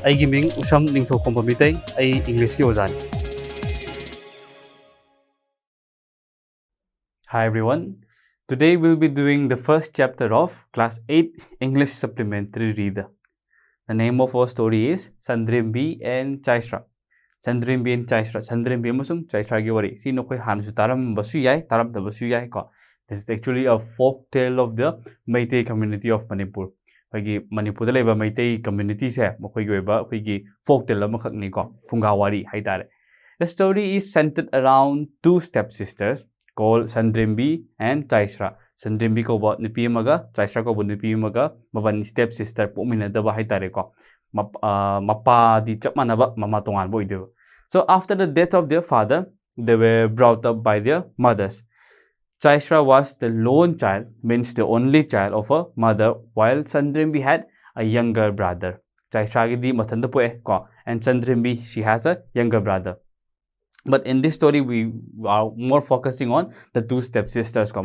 ꯑꯩꯒꯤ ꯃꯤꯡ ꯎꯁꯝ ꯅꯤꯡꯊꯧꯈꯣꯝꯕ ꯃꯤꯇꯩ ꯑꯩ ꯏꯪꯂꯤꯁꯀꯤ ꯑꯣꯖꯥꯅꯤ. Hi everyone. Today we'll be doing the first chapter of class 8 English supplementary reader. The name of our story is Sandrembi and Chaisra. Sandrembi and Chaisra. Sandrembi amasung Chaisra gi wari. Sino koi hansu tarambasu yai, taramdabasu yai ko. This is actually a folk tale of the Meitei community of Manipur. Koigi Manipur da leba Meitei community se mokoi gi oiba koigi folk tale amakhak ni ko phunga wari haitare. The story is centered around two stepsisters called Sandrembi and Chaisra. Sandrembi ko ba nupi amaga, Chaisra ko ba nupi amaga, mabani stepsister pominadaba haitare ko. Mapa di chap manaba mama tongan bo idu. So after the death of their father, they were brought up by their mothers. Chaisra was the lone child, means the only child of her mother, while Sandrembi had a younger brother. Chaisra gi di mathanda po ko, and Sandrembi, she has a younger brother. But in this story, we are more focusing on the two stepsisters. So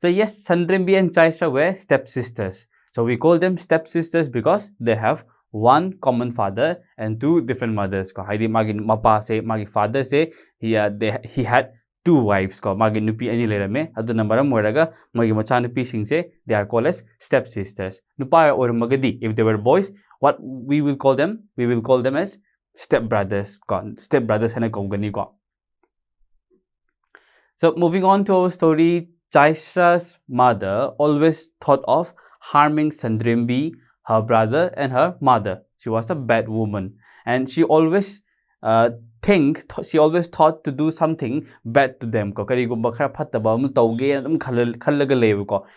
yes, Sandrembi and Chaisra were stepsisters. So we call them stepsisters because they have one common father and two different mothers. Magi father say he had two wives. Magi nupi ani lerame. Adu nambara moiraga magi macha nupi singse they are called as stepsisters. Nupa or magadi, if they were boys, what we will call them? We will call them as stepbrothers. Stepbrothers and a kongani ko. So moving on to our story, Chaisra's mother always thought of harming Sandrembi, her brother, and her mother. She was a bad woman, and she always thought to do something bad to them.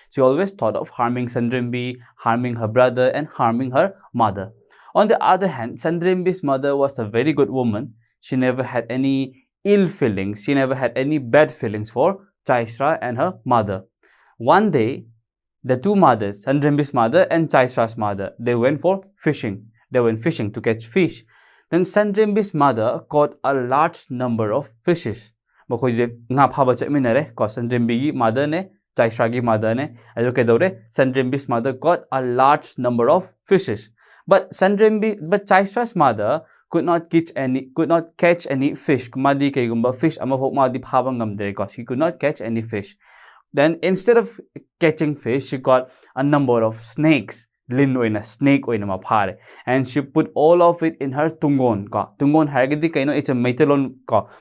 She always thought of harming Sandrembi, harming her brother, and harming her mother. On the other hand, Sandrembi's mother was a very good woman. She never had any ill feelings. She never had any bad feelings for Chaisra and her mother. One day, the two mothers, Sandrembi's mother and Chaisra's mother, they went for fishing. They went fishing to catch fish. Then Sandrembi's mother caught a large number of fishes. Sandrembi's mother ne, Chaisra's mother ne, Sandrembi's mother caught a large number of fishes. But Chaisra's mother could not catch any fish. She could not catch any fish. Then instead of catching fish, she got a number of snakes. And she put all of it in her tungon. Tungon it's a metalon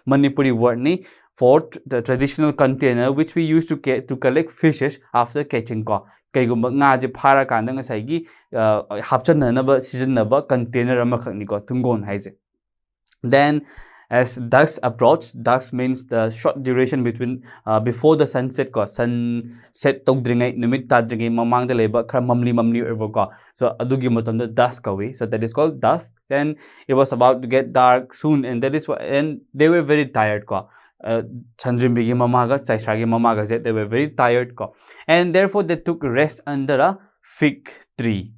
Manipuri word for the traditional container which we use to collect fishes after catching. Then as dusk approached, dusk means the short duration between before the sunset sunset numit tadringai mamang da leba khara mamli so adugi matamda dusk away, so that is called dusk. Then it was about to get dark soon, and that is what, and they were very tired Sandrembi gi mamaga, Chaisra gi mamaga, they were very tired and therefore they took rest under a fig tree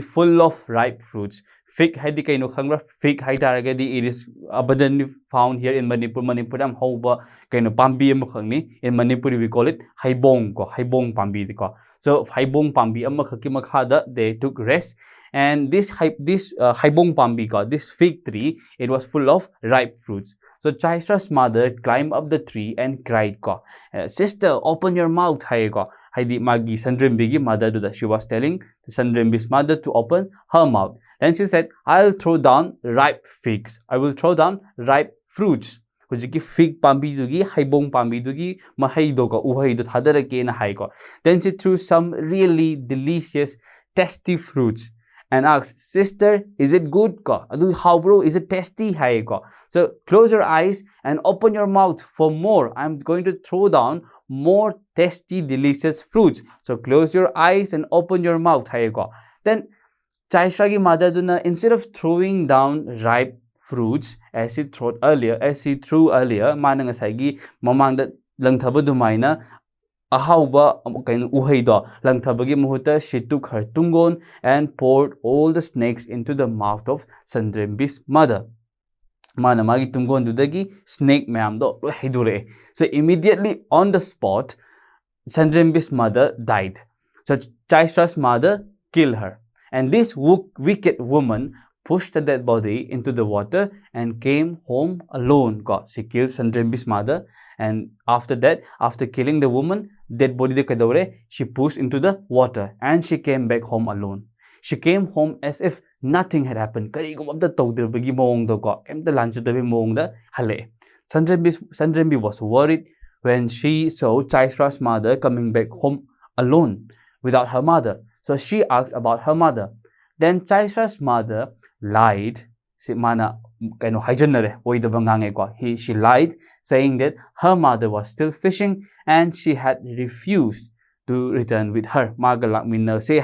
full of ripe fruits. Fig haidi kaino khangra, fig haitaragadi, it is abundantly found here in Manipur. Manipuram hoba kaino pambi am khangni, in Manipur we call it haibong pambi so haibong pambi am khaki makhada they took rest, and this haibong pambi this fig tree, it was full of ripe fruits. So Chaisra's mother climbed up the tree and cried sister, open your mouth. Haidi magi Sandrembi mother she was telling Sandrembi's mother to open her mouth. Then she said, I'll throw down ripe figs. I will throw down ripe fruits. Fig pambi dugi, haibong pambi dugi, mahaido uhaido hadarake na hai Then she threw some really delicious, tasty fruits and asked, sister, is it good? How bro, is it tasty? So close your eyes and open your mouth for more. I'm going to throw down more tasty, delicious fruits. So close your eyes and open your mouth. Then Chaisra mother instead of throwing down ripe fruits as he threw earlier, manangasagi mamangda langthabadumaina ahauba kain uhaido langthabagi muhuta, she took her tungon and poured all the snakes into the mouth of Sandrembi's mother. Manamagi tungon dudagi snake mayamdo haidure. So immediately on the spot, Sandrembi's mother died. So Chaisra's mother killed her. And this wicked woman pushed the dead body into the water and came home alone. She killed Sandrembi's mother, and after that, after killing the woman, dead body de kadore, she pushed into the water and she came back home alone. She came home as if nothing had happened. Sandrembi was worried when she saw Chaisra's mother coming back home alone without her mother. So she asked about her mother. Then Chaisra's mother lied. She lied, saying that her mother was still fishing and she had refused to return with her. She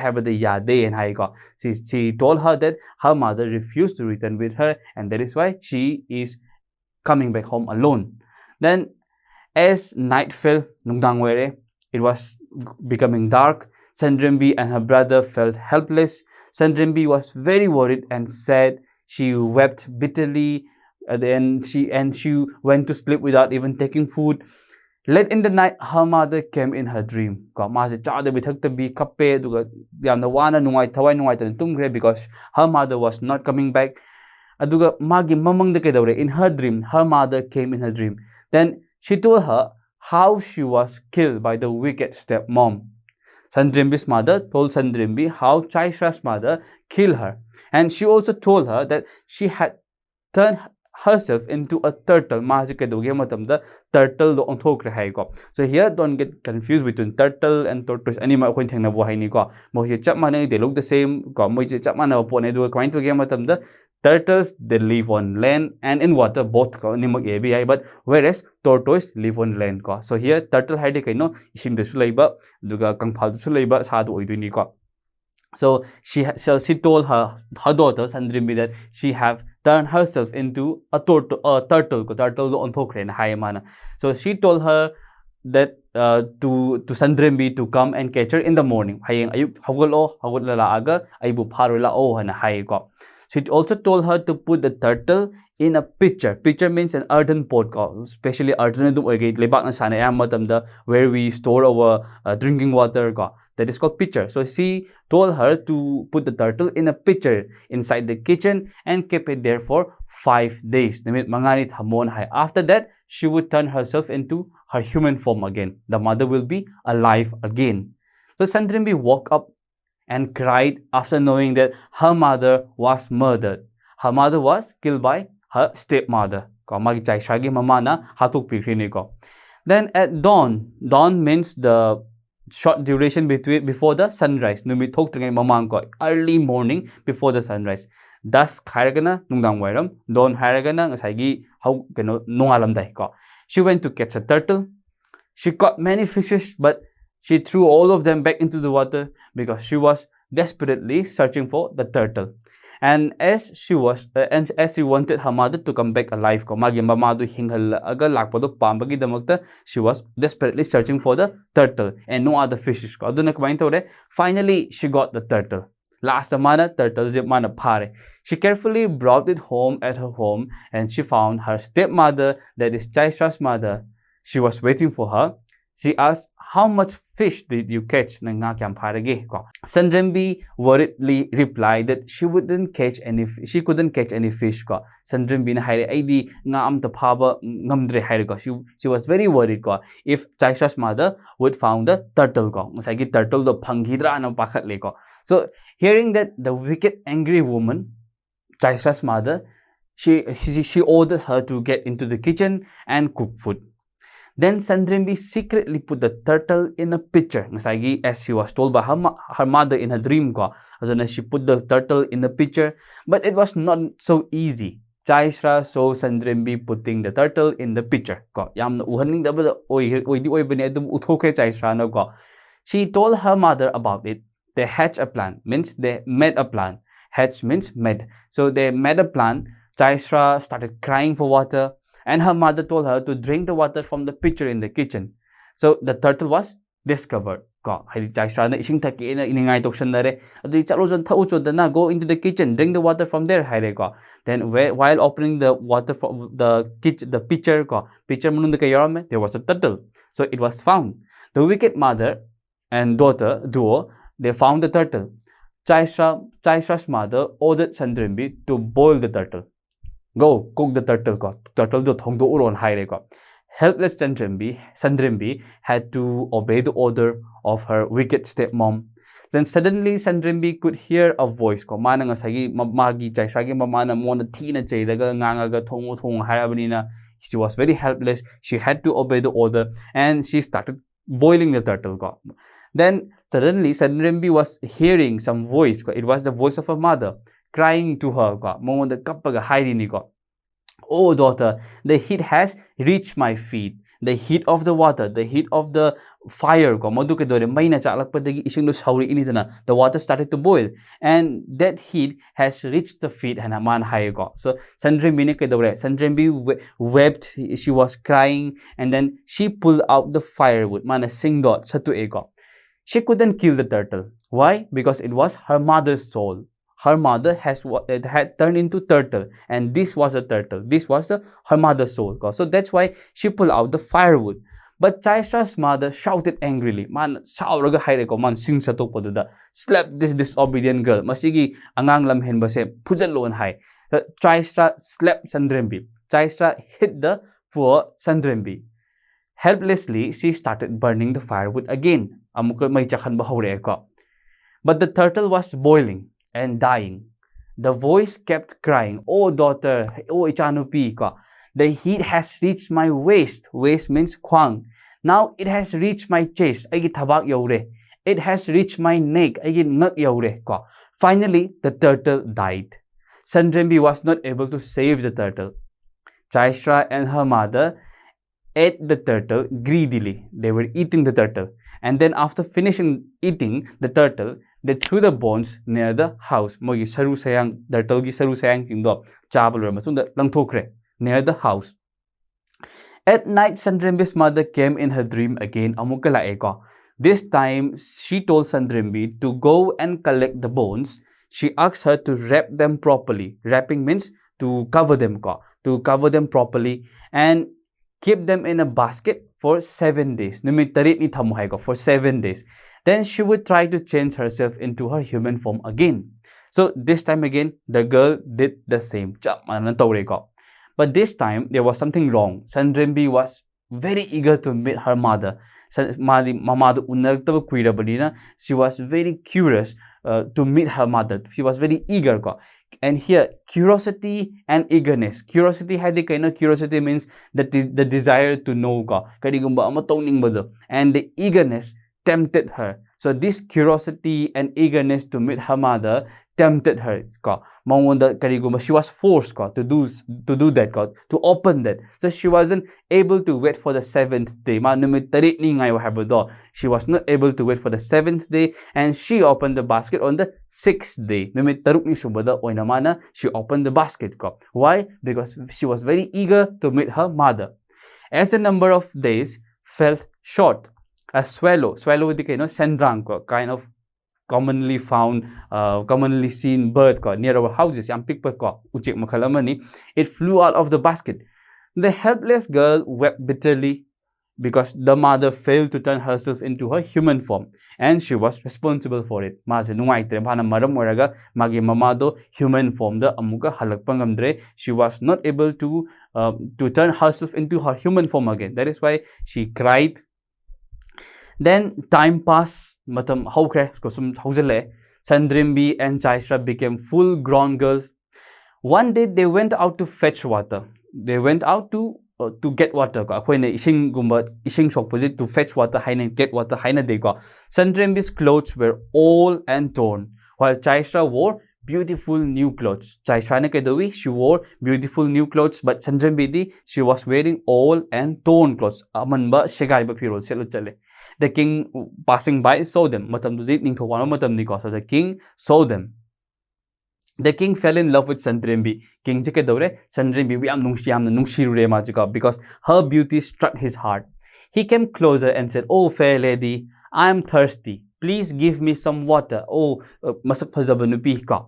told her that her mother refused to return with her, and that is why she is coming back home alone. Then, as night fell, it was becoming dark. Sandrembi and her brother felt helpless. Sandrembi was very worried and sad. She wept bitterly. Then she went to sleep without even taking food. Late in the night, her mother came in her dream. Because her mother was not coming back. In her dream, her mother came in her dream. Then she told her how she was killed by the wicked stepmom. Sandrembi's mother told Sandrembi how Chaisra's mother killed her. And she also told her that she had turned herself into a turtle. So here, don't get confused between turtle and tortoise. They look the same. Turtles, they live on land and in water, both. But whereas tortoise live on land. So here, turtle hide kaino ising the sulaiba, duga kangpal sulaiba sadu oiduni. So she told her daughter Sandrembi that she have turned herself into a turtle. So she told her that to Sandrembi to come and catch her in the morning. She also told her to put the turtle in a pitcher. Pitcher means an earthen pot, especially earthen where we store our drinking water. That is called pitcher. So she told her to put the turtle in a pitcher inside the kitchen and keep it there for 5 days. After that, she would turn herself into her human form again. The mother will be alive again. So Sandrembi woke up and cried after knowing that her mother was murdered. Her mother was killed by her stepmother. Then at dawn means the short duration before the sunrise. Early morning before the sunrise. Dusk haragana nungdang wairam, dawn haragana ngasagi nongalamday. She went to catch a turtle. She caught many fishes, but she threw all of them back into the water because she was desperately searching for the turtle. And as she wanted her mother to come back alive, she was desperately searching for the turtle and no other fishes. Finally, she got the turtle. Last turtle she carefully brought it home at her home, and she found her stepmother, that is Chaisra's mother. She was waiting for her. She asked, "How much fish did you catch?" Sandrembi worriedly replied that she couldn't catch any fish. Sandrembi she was very worried if Chaisra's mother would found the turtle. So hearing that, the wicked angry woman, Chaisra's mother, she ordered her to get into the kitchen and cook food. Then Sandrembi secretly put the turtle in a pitcher, as she was told by her mother in her dream. She put the turtle in the pitcher, but it was not so easy. Chaisra saw Sandrembi putting the turtle in the pitcher. She told her mother about it. They hatched a plan, means they made a plan. Hatch means made. So they made a plan. Chaisra started crying for water, and her mother told her to drink the water from the pitcher in the kitchen. So the turtle was discovered. Go into the kitchen, drink the water from there. Then while opening the water from the pitcher, there was a turtle. So it was found. The wicked mother and daughter duo, they found the turtle. Chaisra's mother ordered Sandrembi to boil the turtle. Go cook the turtle ko. Turtle do thong do uron hai ko. Helpless Sandrembi had to obey the order of her wicked stepmom. Then suddenly Sandrembi could hear a voice ko. Mana nga sagi magi Chaisra gi mama na mo na tina chaydaga ngangaga thong harabani. She was very helpless. She had to obey the order and she started boiling the turtle ko. Then suddenly Sandrembi was hearing some voice ko. It was the voice of her mother crying to her ko. Mo na kappaga hairi ko. Oh daughter, the heat has reached my feet. The heat of the water, the heat of the fire, the water started to boil, and that heat has reached the feet. So Sandrembi wept, she was crying, and then she pulled out the firewood. She couldn't kill the turtle. Why? Because it was her mother's soul. Her mother had turned into turtle, and this was a turtle. This was her mother's soul. So that's why she pulled out the firewood. But Chaisra's mother shouted angrily. Man, sauraga haireko man sing sa topoduda. Slap this disobedient girl. Masigi angang lamhen base pujalon hai. Chaisra slapped Sandrembi. Chaisra hit the poor Sandrembi. Helplessly, she started burning the firewood again. Amuka may chakhan bahore ko. But the turtle was boiling and dying. The voice kept crying, "Oh daughter, oh ichanupi ka. The heat has reached my waist." Waist means kwang. Now it has reached my chest. Agi thabak yaure. It has reached my neck. Agi ngak yaure ka. Finally, the turtle died. Sandrembi was not able to save the turtle. Chaisra and her mother ate the turtle greedily. They were eating the turtle. And then after finishing eating the turtle, they threw the bones near the house. Mogi saru sayang turtle gi saru sayang kingdo chabal masunda langthokre near the house. At night, Sandrembi's mother came in her dream again. Amukala eko. This time, she told Sandrembi to go and collect the bones. She asked her to wrap them properly. Wrapping means to cover them properly and keep them in a basket for 7 days. For 7 days. Then she would try to change herself into her human form again. So this time again, the girl did the same. But this time, there was something wrong. Sandrembi was very eager to meet her mother. She was very curious to meet her mother. She was very eager. And here, curiosity and eagerness. Curiosity means the desire to know. And the eagerness tempted her. So this curiosity and eagerness to meet her mother tempted her. She was forced to do that, to open that. So she wasn't able to wait for the 7th day. She was not able to wait for the 7th day, and she opened the basket on the 6th day. She opened the basket. Why? Because she was very eager to meet her mother. As the number of days felt short, a swallow with the sendrang, kind of commonly found, commonly seen bird near our houses. It flew out of the basket. The helpless girl wept bitterly because the mother failed to turn herself into her human form, and she was responsible for it. Human form she was not able to turn herself into her human form again. That is why she cried. Then time passed. Sandrembi and Chaisra became full-grown girls. One day they went out to fetch water. They went out to get water. To fetch water, get water. Sandrembi's clothes were old and torn, while Chaisra wore beautiful new clothes. Chaisra she wore beautiful new clothes, but Sandrembi she was wearing old and torn clothes. The king passing by saw them. So the king saw them. The king fell in love with Sandrembi. King Sandrembi because her beauty struck his heart. He came closer and said, "Oh fair lady, I am thirsty. Please give me some water." Oh,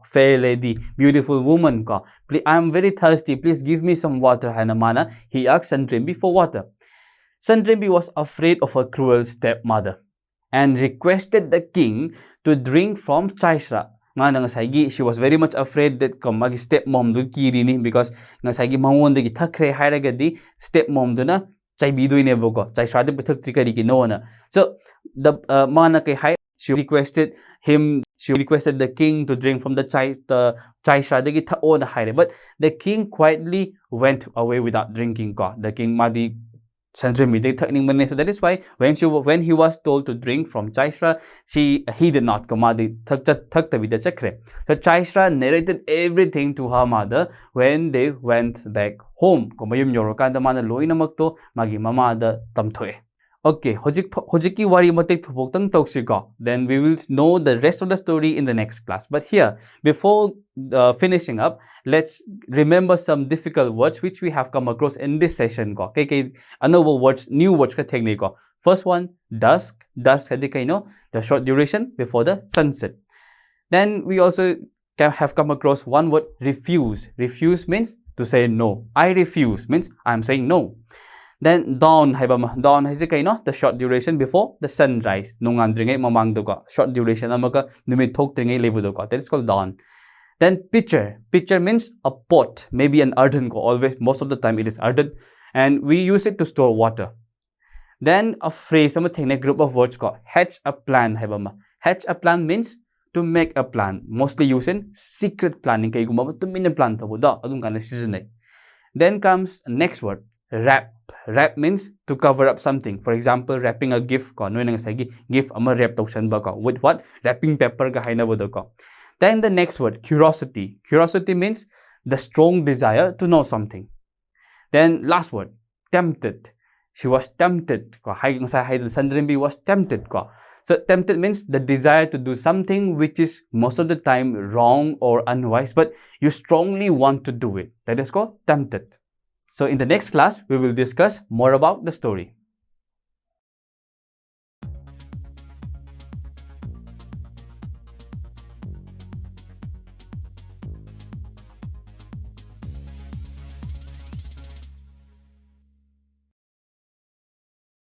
fair lady, beautiful woman, I am very thirsty. Please give me some water. He asked Sandrembi for water. Sandrembi was afraid of her cruel stepmother and requested the king to drink from Chaisra. Mana ngasai she was very much afraid that magi stepmom du kiri ni because ngasai mangonda thakre hairagadi stepmom du na chaibiduine bogo chaisra de pithak trikari ki no na. So the mana kai hai she requested the king to drink from the chaisra de tha on haire, but the king quietly went away without drinking ko. The king madi Sandrembi. So that is why when he was told to drink from Chaisra, he did not command. So Chaisra narrated everything to her mother when they went back home. Okay, hojiki wari matik thubok toksiko. Then we will know the rest of the story in the next class. But here, before finishing up, let's remember some difficult words which we have come across in this session. Okay, another words, new words ka technique. First one, dusk. Dusk the short duration before the sunset. Then we also have come across one word, refuse. Refuse means to say no. I refuse means I'm saying no. Then dawn dawn the short duration before the sunrise. Short duration that is called dawn. Then pitcher. Pitcher means a pot, maybe an earthen. Always, most of the time it is earthen, and we use it to store water. Then a phrase, a group of words called hatch a plan. Hatch a plan means to make a plan, mostly used in secret planning. Then comes next word, wrap. Wrap means to cover up something. For example, wrapping a gift gift wrap with what? Wrapping paper. Then the next word, curiosity. Curiosity means the strong desire to know something. Then last word, tempted. She was tempted. Sandrembi was tempted. So tempted means the desire to do something which is most of the time wrong or unwise, but you strongly want to do it. That is called tempted. So in the next class, we will discuss more about the story.